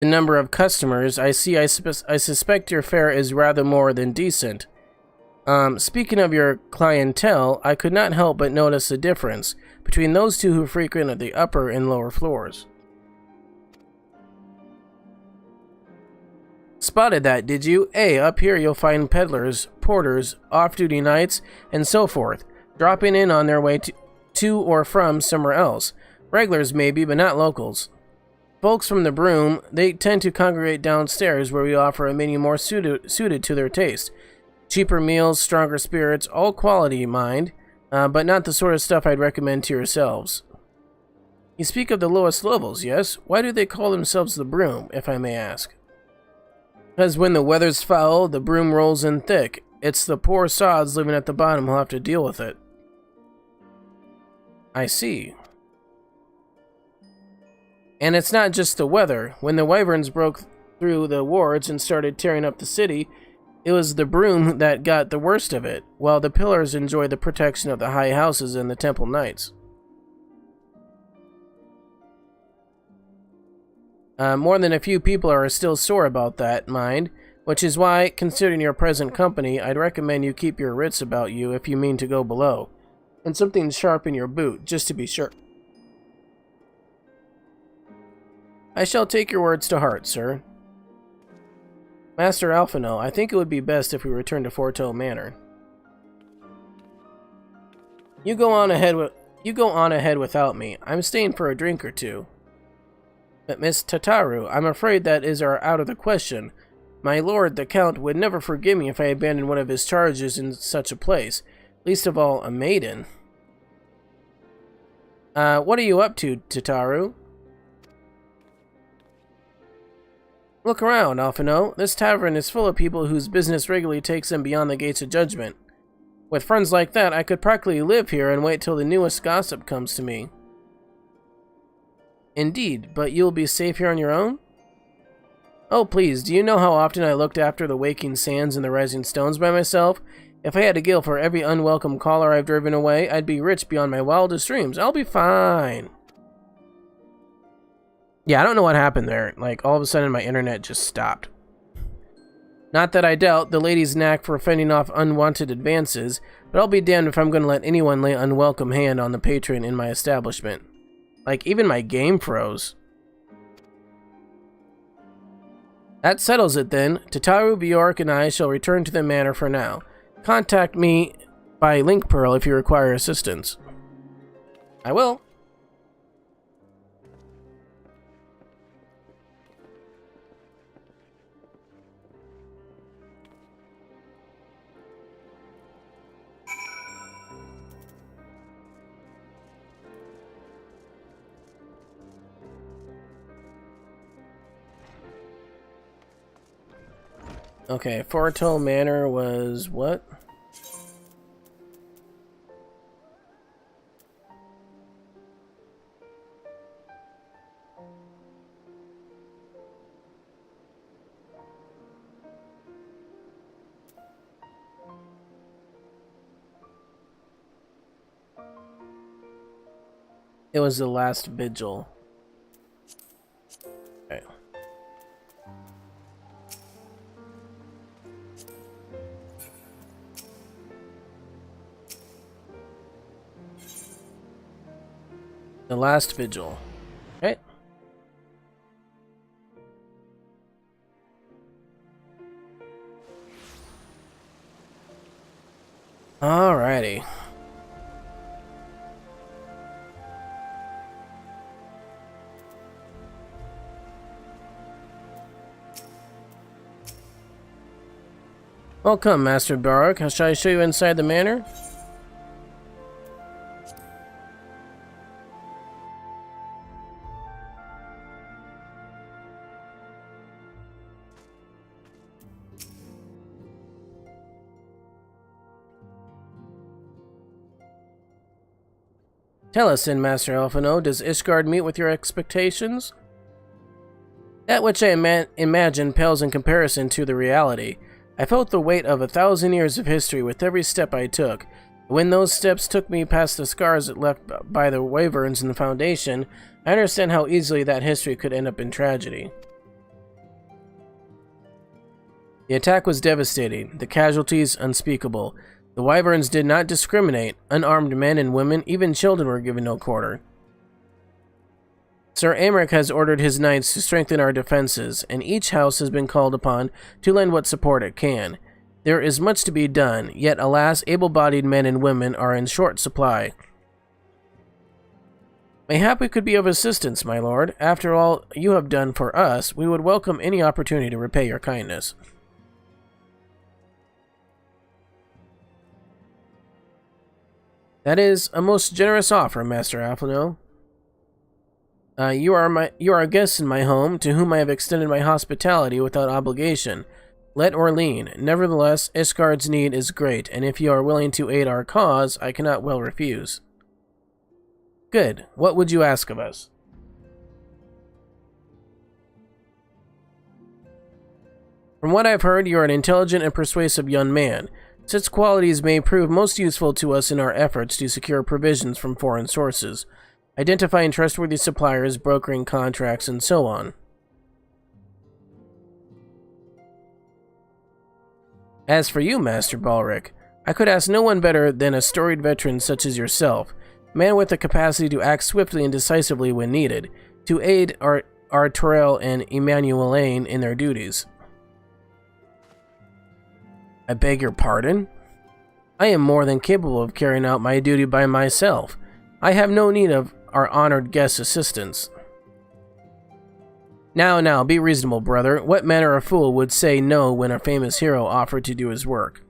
the number of customers, I suspect your fare is rather more than decent. Speaking of your clientele, I could not help but notice a difference between those two who frequent the upper and lower floors. Spotted that, did you? Up here you'll find peddlers, porters, off-duty knights, and so forth, dropping in on their way to or from somewhere else. Regulars maybe, but not locals. Folks from the Broom, they tend to congregate downstairs where we offer a menu more suited to their taste. Cheaper meals, stronger spirits, all quality, mind, but not the sort of stuff I'd recommend to yourselves. You speak of the lowest levels, yes? Why do they call themselves the Broom, if I may ask? Because when the weather's foul, the broom rolls in thick. It's the poor sods living at the bottom who'll have to deal with it. I see. And it's not just the weather. When the wyverns broke through the wards and started tearing up the city, it was the Broom that got the worst of it, while the pillars enjoyed the protection of the high houses and the temple knights. More than a few people are still sore about that, mind, which is why, considering your present company, I'd recommend you keep your wits about you if you mean to go below, and something sharp in your boot, just to be sure. I shall take your words to heart, sir. Master Alphino, I think it would be best if we return to Forto Manor. You go on ahead without me. I'm staying for a drink or two. But Miss Tataru, I'm afraid that is out of the question. My lord, the Count, would never forgive me if I abandoned one of his charges in such a place. Least of all, a maiden. What are you up to, Tataru? Look around, Alphino. This tavern is full of people whose business regularly takes them beyond the gates of judgment. With friends like that, I could practically live here and wait till the newest gossip comes to me. Indeed, but you'll be safe here on your own? Oh, please, do you know how often I looked after the waking sands and the rising stones by myself? If I had to gill for every unwelcome caller I've driven away, I'd be rich beyond my wildest dreams. I'll be fine. Yeah, I don't know what happened there. Like, all of a sudden my internet just stopped. Not that I doubt the lady's knack for fending off unwanted advances, but I'll be damned if I'm going to let anyone lay unwelcome hand on the patron in my establishment. Like, even my game froze. That settles it then. Tataru, Bjork, and I shall return to the manor for now. Contact me by Link Pearl if you require assistance. I will. Okay, Forto Manor was what? It was the last vigil. Okay. The last vigil. Okay. Alrighty. Welcome, Master Barak. Shall I show you inside the manor? Tell us then, Master Alphino, does Ishgard meet with your expectations? That which I imagine pales in comparison to the reality. I felt the weight of 1,000 years of history with every step I took. When those steps took me past the scars left by the wyverns in the Foundation, I understand how easily that history could end up in tragedy. The attack was devastating, the casualties unspeakable. The Wyverns did not discriminate. Unarmed men and women, even children, were given no quarter. Sir Aymeric has ordered his knights to strengthen our defenses, and each house has been called upon to lend what support it can. There is much to be done, yet alas, able-bodied men and women are in short supply. Mayhap we could be of assistance, my lord. After all you have done for us, we would welcome any opportunity to repay your kindness. That is a most generous offer, Master Alphino. You are a guest in my home, to whom I have extended my hospitality without obligation, let or lien. Nevertheless, Ishgard's need is great, and if you are willing to aid our cause, I cannot well refuse. Good. What would you ask of us? From what I've heard, you are an intelligent and persuasive young man. Such qualities may prove most useful to us in our efforts to secure provisions from foreign sources, identifying trustworthy suppliers, brokering contracts, and so on. As for you, Master Balric, I could ask no one better than a storied veteran such as yourself, a man with the capacity to act swiftly and decisively when needed, to aid Arturel and Emmanuelaine in their duties. I beg your pardon? I am more than capable of carrying out my duty by myself. I have no need of our honored guest's assistance. Now, be reasonable, brother. What manner of fool would say no when a famous hero offered to do his work?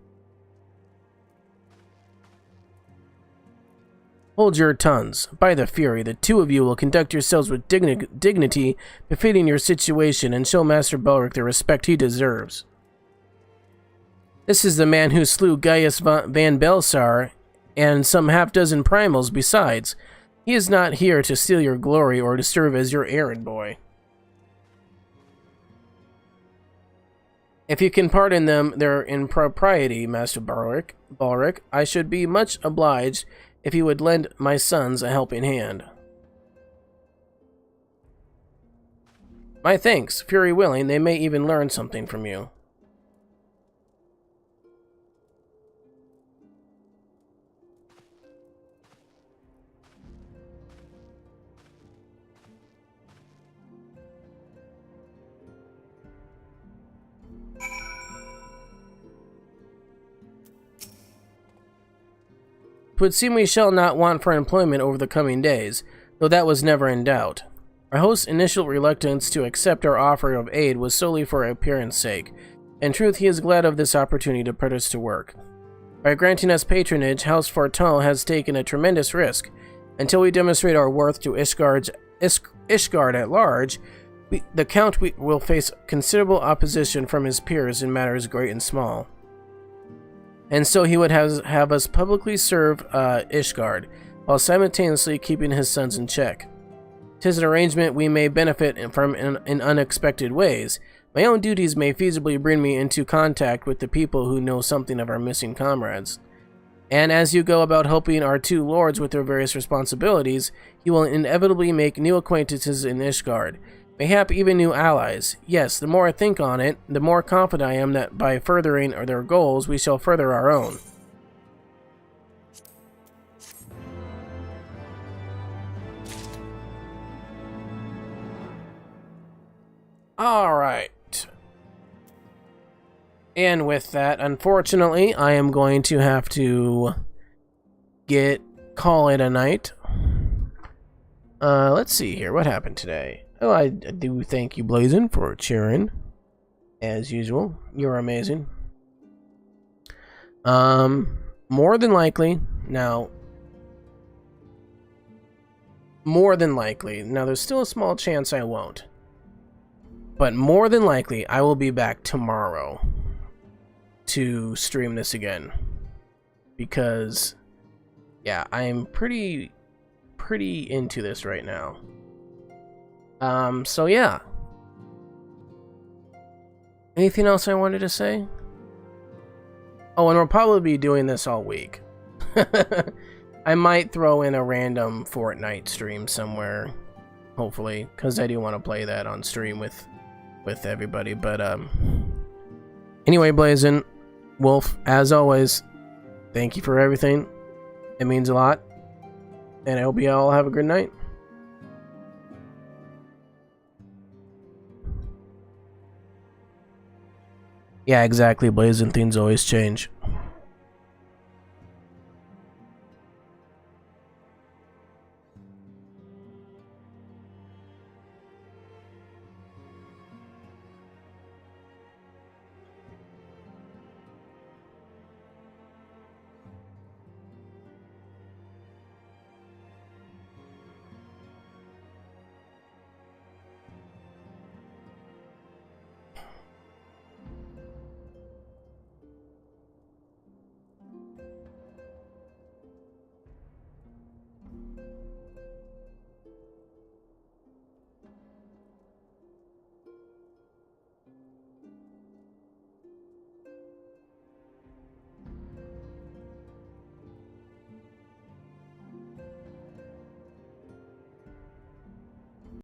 Hold your tongues. By the Fury, the two of you will conduct yourselves with dignity befitting your situation and show Master Balric the respect he deserves. This is the man who slew Gaius van Belsar and some half-dozen primals besides. He is not here to steal your glory or to serve as your errand boy. If you can pardon them their impropriety, Master Balric, I should be much obliged if you would lend my sons a helping hand. My thanks. Fury willing, they may even learn something from you. It would seem we shall not want for employment over the coming days, though that was never in doubt. Our host's initial reluctance to accept our offer of aid was solely for appearance sake. In truth, he is glad of this opportunity to put us to work. By granting us patronage, House Fortin has taken a tremendous risk. Until we demonstrate our worth to Ishgard at large, the Count will face considerable opposition from his peers in matters great and small. And so he would have us publicly serve Ishgard, while simultaneously keeping his sons in check. 'Tis an arrangement we may benefit from in unexpected ways. My own duties may feasibly bring me into contact with the people who know something of our missing comrades. And as you go about helping our two lords with their various responsibilities, you will inevitably make new acquaintances in Ishgard, mayhap even new allies. Yes, the more I think on it, the more confident I am that by furthering their goals, we shall further our own. Alright. And with that, unfortunately, I am going to have to call it a night. Let's see here. What happened today? Oh, I do thank you, Blazin, for cheering. As usual. You're amazing. More than likely, now, there's still a small chance I won't. But more than likely, I will be back tomorrow to stream this again. Because, yeah, I'm pretty into this right now. So yeah. Anything else I wanted to say? Oh, and we'll probably be doing this all week. I might throw in a random Fortnite stream somewhere, hopefully, because I do want to play that on stream with everybody. But Anyway, Blazin, Wolf, as always, thank you for everything. It means a lot. And I hope you all have a good night. Yeah, exactly, Blazin. Things always change.